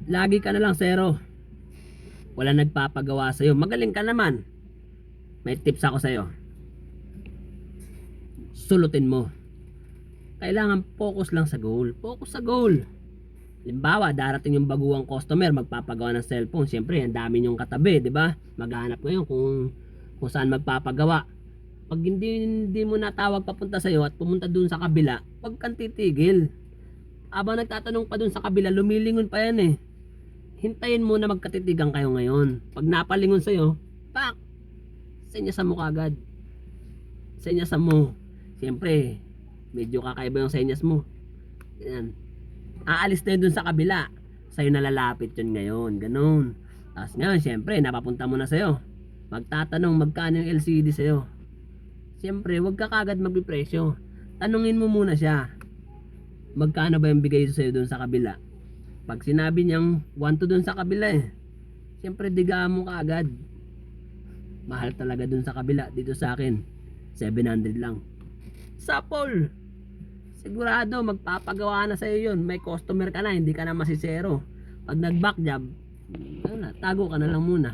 Lagi ka na lang zero. Wala nagpapagawa sa'yo. Magaling ka naman. May tips ako sa'yo. Sulutin mo. Kailangan focus lang sa goal. Focus sa goal. Halimbawa, darating yung baguang customer, magpapagawa ng cellphone. Siyempre, ang dami nyong katabi, di ba? Maghanap ngayon kung saan magpapagawa. Pag hindi mo natawag papunta sa'yo at pumunta dun sa kabila, huwag kang titigil. Habang nagtatanong pa dun sa kabila, lumilingon pa yan eh. Hintayin mo na magkatitigan kayo ngayon. Pag napalingon sa'yo, pak! Senyasan mo kagad. Senyasan mo. Siyempre, medyo kakaiba yung senyas mo. Yan. Aalis na yun dun sa kabila. Sa'yo nalalapit yun ngayon. Ganun. Tapos ngayon, siyempre, napapunta mo na sa'yo. Magtatanong magkano yung LCD sa'yo. Siyempre, huwag ka kagad magpipresyo. Tanungin mo muna siya. Magkano ba yung bigay sa'yo dun sa kabila? Pag sinabi niyang 1 to dun sa kabila eh. Siyempre, digaan mo kagad. Mahal talaga dun sa kabila. Dito sa akin, 700 lang. Sapol! Sigurado magpapagawa na sa'yo yun. May customer ka na, hindi ka na masisero. Pag nag back job, tago ka na lang muna.